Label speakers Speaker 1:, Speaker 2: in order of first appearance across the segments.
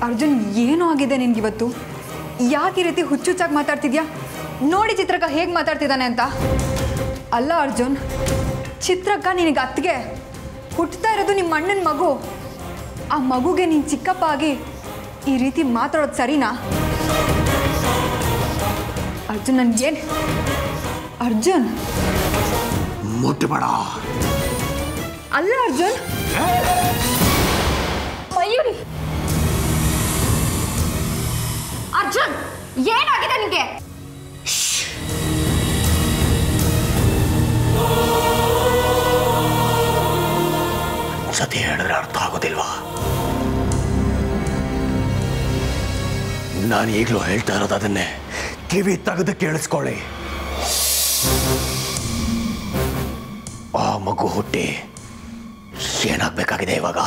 Speaker 1: ಅರ್ಜುನ್ ಏನೋ ಆಗಿದೆ ನಿನ್ಗಿವತ್ತು ಯಾಕೆ ಈ ರೀತಿ ಹುಚ್ಚುಚ್ಚಾಗಿ ಮಾತಾಡ್ತಿದ್ಯಾ ನೋಡಿ ಚಿತ್ರಕ್ಕ ಹೇಗೆ ಮಾತಾಡ್ತಿದ್ದಾನೆ ಅಂತ ಅಲ್ಲ ಅರ್ಜುನ್ ಚಿತ್ರಕ್ಕ ನಿನಗೆ ಅತ್ತಿಗೆ ಹುಟ್ಟುತ್ತಾ ಇರೋದು ನಿಮ್ಮ ಅಣ್ಣನ ಮಗು ಆ ಮಗುಗೆ ನೀನು ಚಿಕ್ಕಪ್ಪ ಆಗಿ ಈ ರೀತಿ ಮಾತಾಡೋದು ಸರಿನಾ ಅರ್ಜುನ್ ನನ್ಗೇನು ಅರ್ಜುನ್
Speaker 2: ಮುಟ್ಟಬೇಡ
Speaker 1: ಅಲ್ಲ ಅರ್ಜುನ್
Speaker 3: ಮಯೂರಿ ಅರ್ಜುನ್ ಏನಾಗಿದೆ ನಿಮಗೆ
Speaker 2: ಸತಿ ಹೇಳಿದ್ರೆ ಅರ್ಥ ಆಗೋದಿಲ್ವಾ ನಾನು ಈಗಲೂ ಹೇಳ್ತಾ ಇರೋದು ಅದನ್ನೇ ಕಿವಿ ತೆಗೆದು ಕೇಳಿಸ್ಕೊಳ್ಳಿ ಆ ಮಗು ಹುಟ್ಟಿ ಏನಾಗಬೇಕಾಗಿದೆ ಇವಾಗ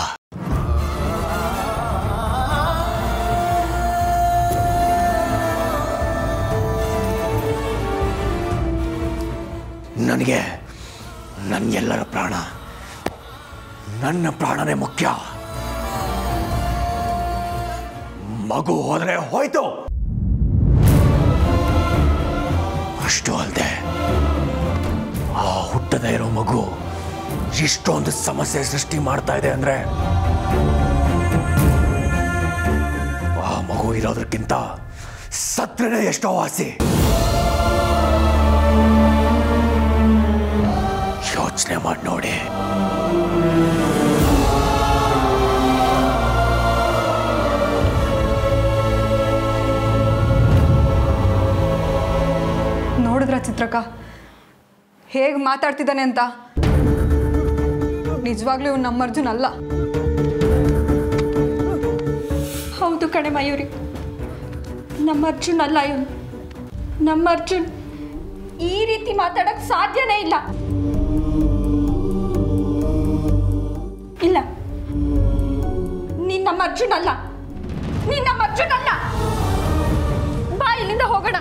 Speaker 2: ನನಗೆ ನನ್ನೆಲ್ಲರ ಪ್ರಾಣ ನನ್ನ ಪ್ರಾಣನೇ ಮುಖ್ಯ ಮಗು ಹೋದ್ರೆ ಹೋಯ್ತು ಅಷ್ಟು ಅಲ್ಲದೆ ಆ ಹುಟ್ಟದೇ ಇರೋ ಮಗು ಇಷ್ಟೊಂದು ಸಮಸ್ಯೆ ಸೃಷ್ಟಿ ಮಾಡ್ತಾ ಇದೆ ಅಂದ್ರೆ ಆ ಮಗು ಇರೋದಕ್ಕಿಂತ ಸತ್ರೇನೆ ಎಷ್ಟೋ ವಾಸಿ ಯೋಚನೆ ಮಾಡಿ ನೋಡಿ
Speaker 1: ನೋಡಿದ್ರ ಚಿತ್ರಕ್ಕ ಹೇಗೆ ಮಾತಾಡ್ತಿದ್ದಾನೆ ಅಂತ ನಿಜವಾಗ್ಲೂ ಇವ್ನು ನಮ್ಮ ಅರ್ಜುನ್ ಅಲ್ಲ
Speaker 3: ಹೌದು ಕಣೆ ಮಯೂರಿ ನಮ್ಮ ಅರ್ಜುನ್ ಅಲ್ಲ ಇವನು ನಮ್ಮ ಅರ್ಜುನ್ ಈ ರೀತಿ ಮಾತಾಡಕ್ ಸಾಧ್ಯನೇ ಇಲ್ಲ ಇಲ್ಲ ನೀನ್ ನಮ್ಮ ಅರ್ಜುನ್ ಅಲ್ಲ ನೀನ್ ನಮ್ಮ ಅರ್ಜುನ್ ಅಲ್ಲ ಬಾ ಇಲ್ಲಿಂದ ಹೋಗೋಣ